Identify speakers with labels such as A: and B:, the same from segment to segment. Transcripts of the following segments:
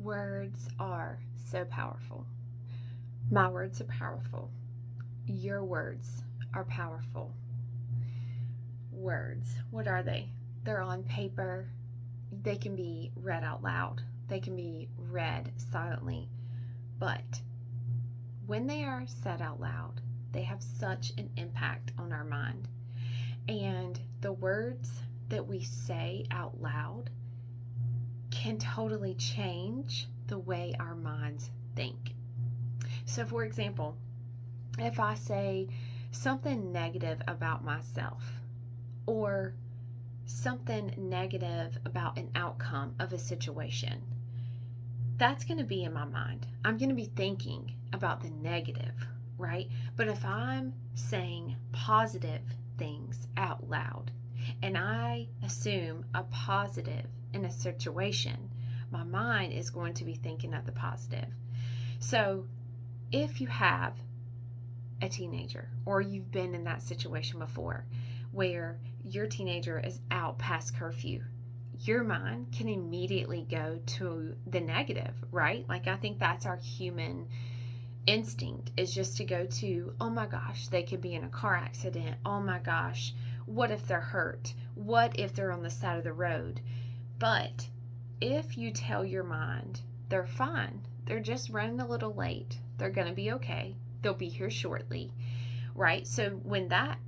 A: Words are so powerful. My words are powerful. Your words are powerful. Words, what are they? They're on paper. They can be read out loud. They can be read silently. But when they are said out loud, they have such an impact on our mind. And the words that we say out loud can totally change the way our minds think. So, for example, if I say something negative about myself or something negative about an outcome of a situation, that's going to be in my mind. I'm going to be thinking about the negative, right? But if I'm saying positive things out loud and I assume a positive in a situation, my mind is going to be thinking of the positive. So if you have a teenager or you've been in that situation before where your teenager is out past curfew, your mind can immediately go to the negative, right? Like, I think that's our human instinct, is just to go to, oh my gosh, they could be in a car accident. Oh my gosh, what if they're hurt? What if they're on the side of the road? But if you tell your mind they're fine, they're just running a little late, they're going to be okay, they'll be here shortly, right? So when that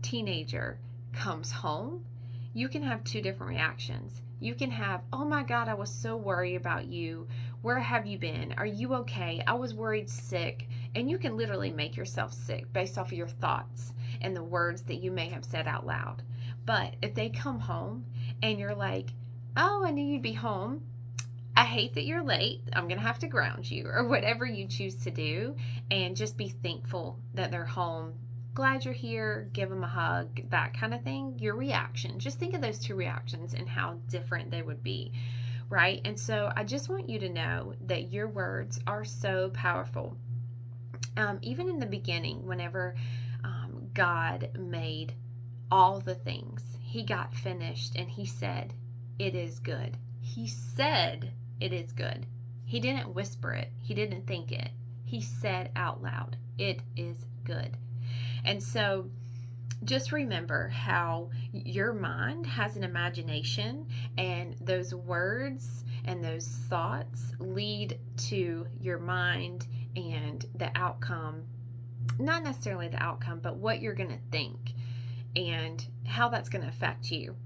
A: teenager comes home, you can have two different reactions. You can have, oh my God, I was so worried about you. Where have you been? Are you okay? I was worried sick. And you can literally make yourself sick based off of your thoughts and the words that you may have said out loud. But if they come home and you're like, oh, I knew you'd be home. I hate that you're late. I'm going to have to ground you, or whatever you choose to do, and just be thankful that they're home. Glad you're here. Give them a hug, that kind of thing. Your reaction. Just think of those two reactions and how different they would be, right? And so I just want you to know that your words are so powerful. Even in the beginning, whenever God made all the things, he got finished and he said, it is good. He said, it is good. He didn't whisper it. He didn't think it. He said out loud, it is good. And so just remember how your mind has an imagination, and those words and those thoughts lead to your mind and the outcome. Not necessarily the outcome, but what you're going to think and how that's going to affect you.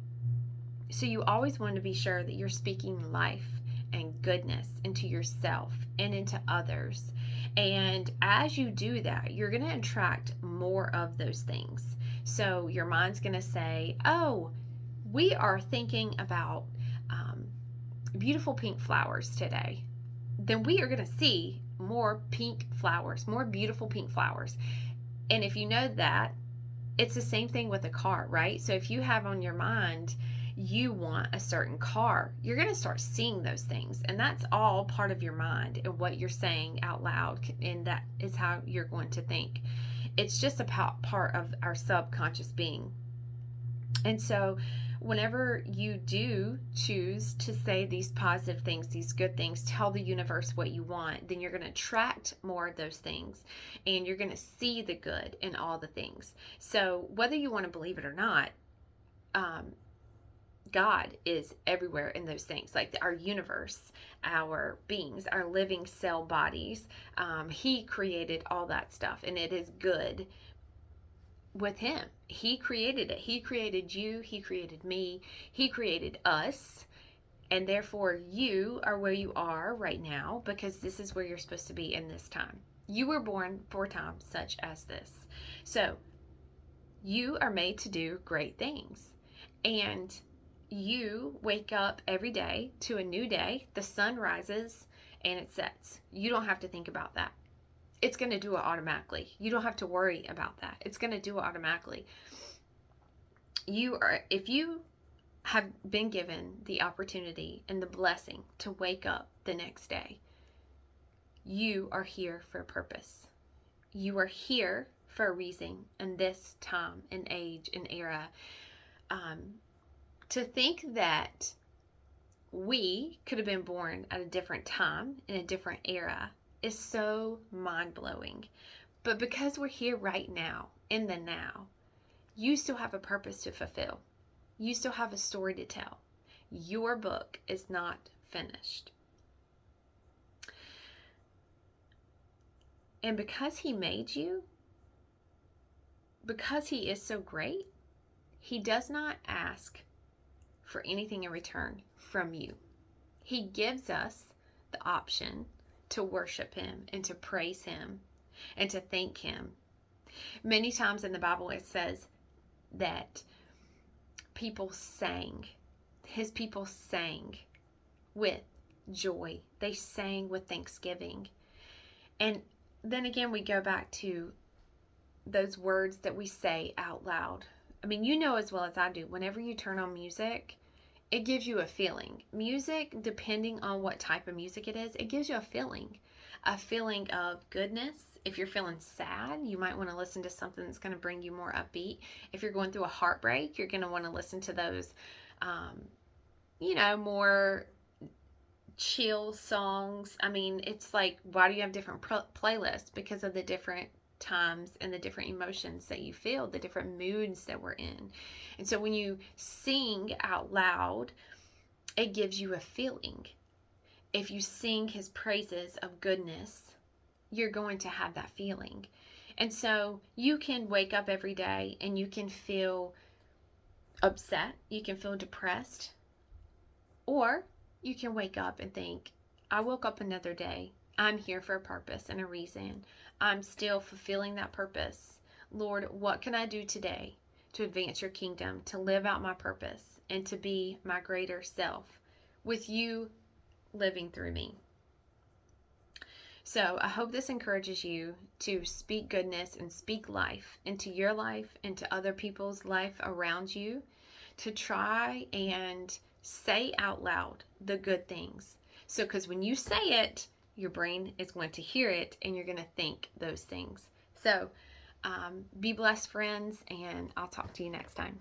A: So you always want to be sure that you're speaking life and goodness into yourself and into others. And as you do that, you're going to attract more of those things. So your mind's going to say, oh, we are thinking about beautiful pink flowers today. Then we are going to see more pink flowers, more beautiful pink flowers. And if you know that, it's the same thing with a car, right? So if you have on your mind, you want a certain car, you're going to start seeing those things. And that's all part of your mind and what you're saying out loud. And that is how you're going to think. It's just a part of our subconscious being. And so whenever you do choose to say these positive things, these good things, tell the universe what you want, then you're going to attract more of those things, and you're going to see the good in all the things. So whether you want to believe it or not, God is everywhere in those things, like our universe, our beings, our living cell bodies. He created all that stuff, and it is good with him. He created it. He created you. He created me. He created us. And therefore, you are where you are right now because this is where you're supposed to be in this time. You were born for a time such as this. So, you are made to do great things. And you wake up every day to a new day. The sun rises and it sets. You don't have to think about that. It's going to do it automatically. You don't have to worry about that. It's going to do it automatically. If you have been given the opportunity and the blessing to wake up the next day, you are here for a purpose. You are here for a reason in this time and age and era. To think that we could have been born at a different time in a different era is so mind-blowing. But because we're here right now, in the now, you still have a purpose to fulfill. You still have a story to tell. Your book is not finished. And because he made you, because he is so great, he does not ask for anything in return from you. He gives us the option to worship him and to praise him and to thank him. Many times in the Bible it says that people sang, his people sang with joy. They sang with thanksgiving. And then again, we go back to those words that we say out loud. I mean, you know as well as I do, whenever you turn on music, it gives you a feeling. Music, depending on what type of music it is, it gives you a feeling of goodness. If you're feeling sad, you might want to listen to something that's going to bring you more upbeat. If you're going through a heartbreak, you're going to want to listen to those, more chill songs. I mean, it's like, why do you have different playlists? Because of the different times and the different emotions that you feel, the different moods that we're in. And so when you sing out loud, it gives you a feeling. If you sing his praises of goodness, you're going to have that feeling. And so you can wake up every day and you can feel upset, you can feel depressed, or you can wake up and think, I woke up another day. I'm here for a purpose and a reason. I'm still fulfilling that purpose. Lord, what can I do today to advance your kingdom, to live out my purpose, and to be my greater self with you living through me? So I hope this encourages you to speak goodness and speak life into your life, into other people's life around you, to try and say out loud the good things. So, because when you say it, your brain is going to hear it and you're going to think those things. So, be blessed, friends, and I'll talk to you next time.